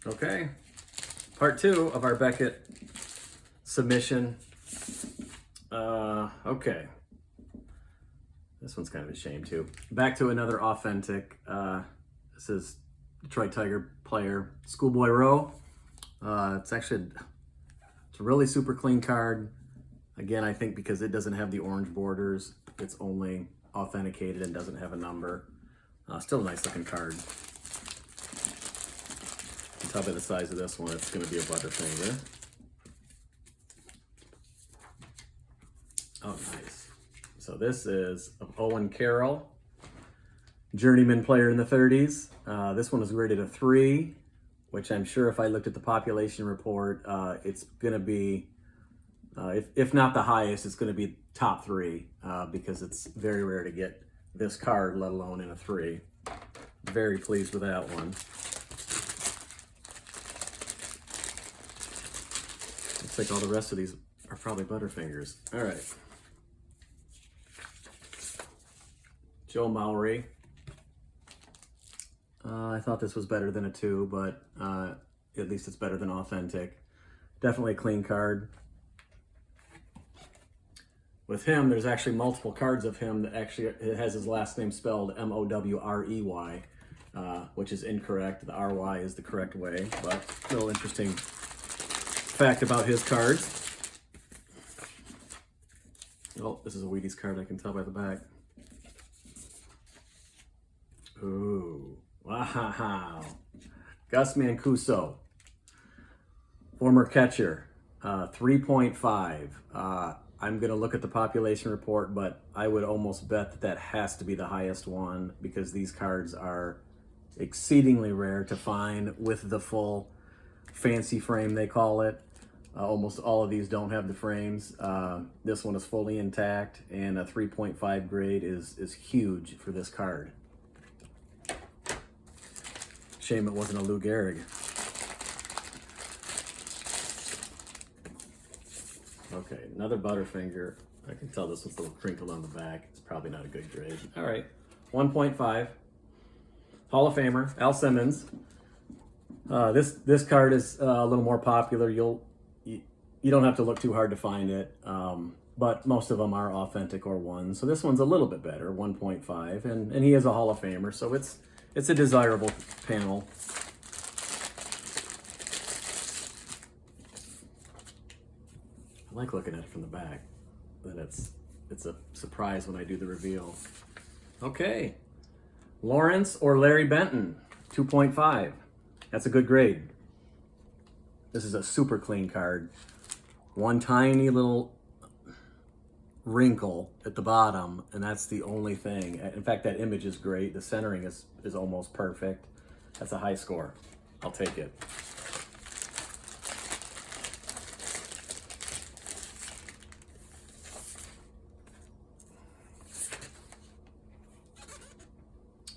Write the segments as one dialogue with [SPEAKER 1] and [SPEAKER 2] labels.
[SPEAKER 1] Okay, part 2 of our Beckett submission. Okay, this one's kind of a shame too. Back to another authentic. This is Detroit Tiger player, Schoolboy Rowe. It's a really super clean card. Again, I think because it doesn't have the orange borders, it's only authenticated and doesn't have a number. Still a nice looking card. You can tell by the size of this one, it's going to be a Butterfinger. Oh, nice. So this is Owen Carroll, journeyman player in the 30s. This one is rated a 3, which I'm sure if I looked at the population report, it's going to be, if not the highest, it's going to be top 3 because it's very rare to get this card, let alone in a 3. Very pleased with that one. Looks like all the rest of these are probably Butterfingers. All right. Joe Maury. I thought this was better than a 2, but at least it's better than authentic. Definitely a clean card. With him, there's actually multiple cards of him that actually it has his last name spelled M-O-W-R-E-Y, which is incorrect. The R-Y is the correct way, but a little interesting fact about his cards. Oh, this is a Wheaties card, I can tell by the back. Ooh, wow. Gus Mancuso, former catcher, 3.5. I'm going to look at the population report, but I would almost bet that that has to be the highest one because these cards are exceedingly rare to find with the full fancy frame, they call it. Almost all of these don't have the frames. This one is fully intact, and a 3.5 grade is huge for this card. Shame it wasn't a Lou Gehrig. Okay, another Butterfinger. I can tell this one's a little crinkled on the back. It's probably not a good grade. All right, 1.5. Hall of Famer, Al Simmons. This card is a little more popular. You don't have to look too hard to find it, but most of them are authentic or 1. So this one's a little bit better, 1.5, and he is a Hall of Famer, so it's a desirable panel. I like looking at it from the back, but it's a surprise when I do the reveal. Okay, Lawrence or Larry Benton, 2.5. That's a good grade. This is a super clean card. One tiny little wrinkle at the bottom, and that's the only thing. In fact, that image is great. The centering is almost perfect. That's a high score. I'll take it.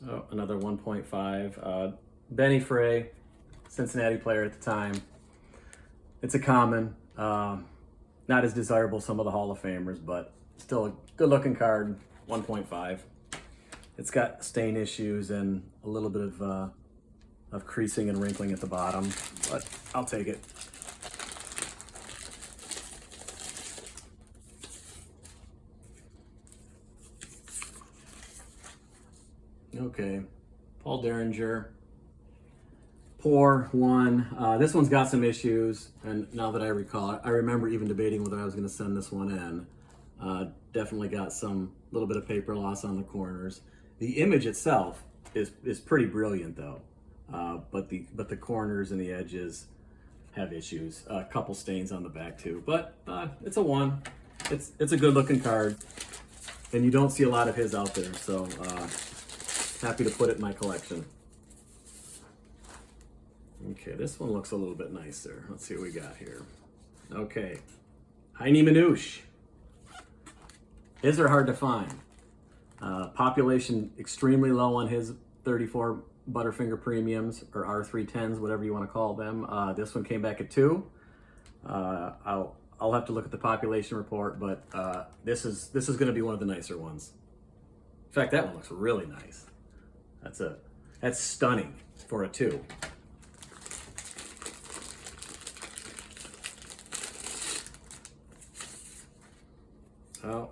[SPEAKER 1] Oh, another 1.5. Benny Frey, Cincinnati player at the time. It's a common. Not as desirable as some of the Hall of Famers, but still a good looking card, 1.5. It's got stain issues and a little bit of creasing and wrinkling at the bottom, but I'll take it. Okay, Paul Derringer, poor 1. This one's got some issues, and now that I recall, I remember even debating whether I was going to send this one in. Definitely got some little bit of paper loss on the corners. The image itself is pretty brilliant though, but the corners and the edges have issues. A couple stains on the back too, but it's a 1. It's a good looking card, and you don't see a lot of his out there, so happy to put it in my collection. Okay, this one looks a little bit nicer. Let's see what we got here. Okay, Heine Manouche. His are hard to find. Population extremely low on his 34 Butterfinger premiums, or R310s, whatever you want to call them. This one came back at 2. I'll have to look at the population report, but this is going to be one of the nicer ones. In fact, that one looks really nice. That's stunning for a 2. Oh,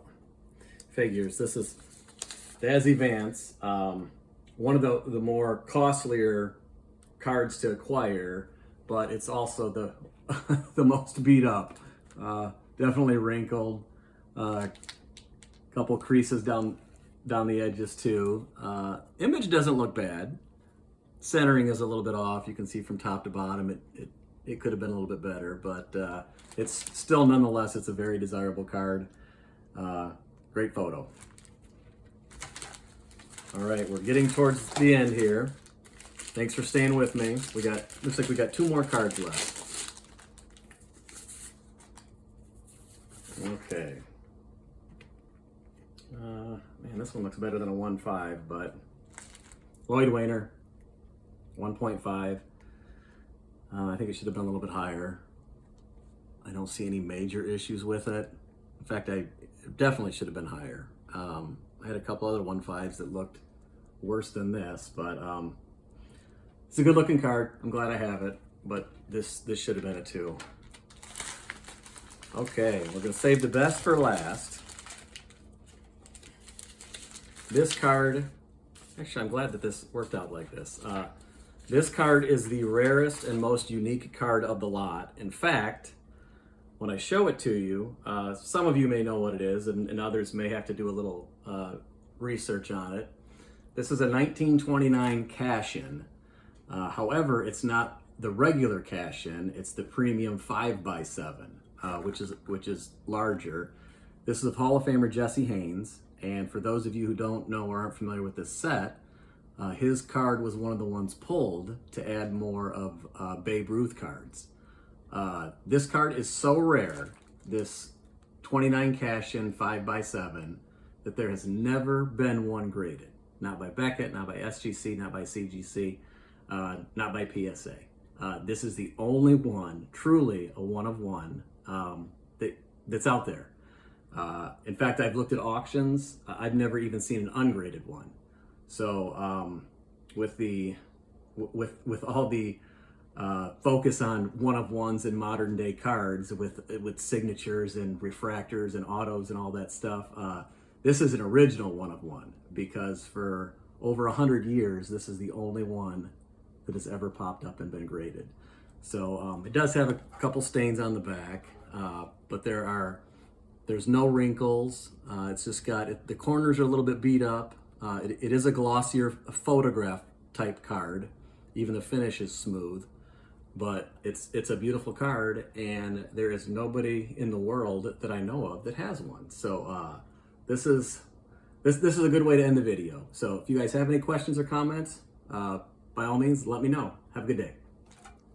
[SPEAKER 1] figures. This is Dazzy Vance. One of the more costlier cards to acquire, but it's also the the most beat up. Definitely wrinkled. Couple creases down the edges too. Image doesn't look bad. Centering is a little bit off. You can see from top to bottom it could have been a little bit better, but it's still nonetheless it's a very desirable card. Great photo. All right, we're getting towards the end here. Thanks for staying with me. Looks like we got 2 more cards left. Okay. Man, this one looks better than a 1.5, but Lloyd Wainer, 1.5. I think it should have been a little bit higher. I don't see any major issues with it. In fact, it definitely should have been higher. I had a couple other 1.5s that looked worse than this, but it's a good looking card. I'm glad I have it, but this should have been a 2. Okay, we're gonna save the best for last. This card, actually I'm glad that this worked out like this. This card is the rarest and most unique card of the lot. In fact, when I show it to you, some of you may know what it is, and others may have to do a little research on it. This is a 1929 Kashin. However, it's not the regular Kashin, it's the premium 5x7, which is larger. This is of Hall of Famer Jesse Haynes, and for those of you who don't know or aren't familiar with this set, his card was one of the ones pulled to add more of Babe Ruth cards. This card is so rare, this 29 Kashin 5x7, that there has never been one graded. Not by Beckett, not by SGC, not by CGC, not by PSA. This is the only one, truly a one of one, that's out there. In fact, I've looked at auctions. I've never even seen an ungraded one. So with all the focus on one of ones in modern day cards with signatures and refractors and autos and all that stuff, this is an original one of one, because for over 100 years this is the only one that has ever popped up and been graded. So it does have a couple stains on the back, but there's no wrinkles. It's just got the corners are a little bit beat up. It is a glossier photograph type card. Even the finish is smooth, but it's a beautiful card, and there is nobody in the world that I know of that has one. So this is a good way to end the video. So if you guys have any questions or comments, by all means, let me know. Have a good day.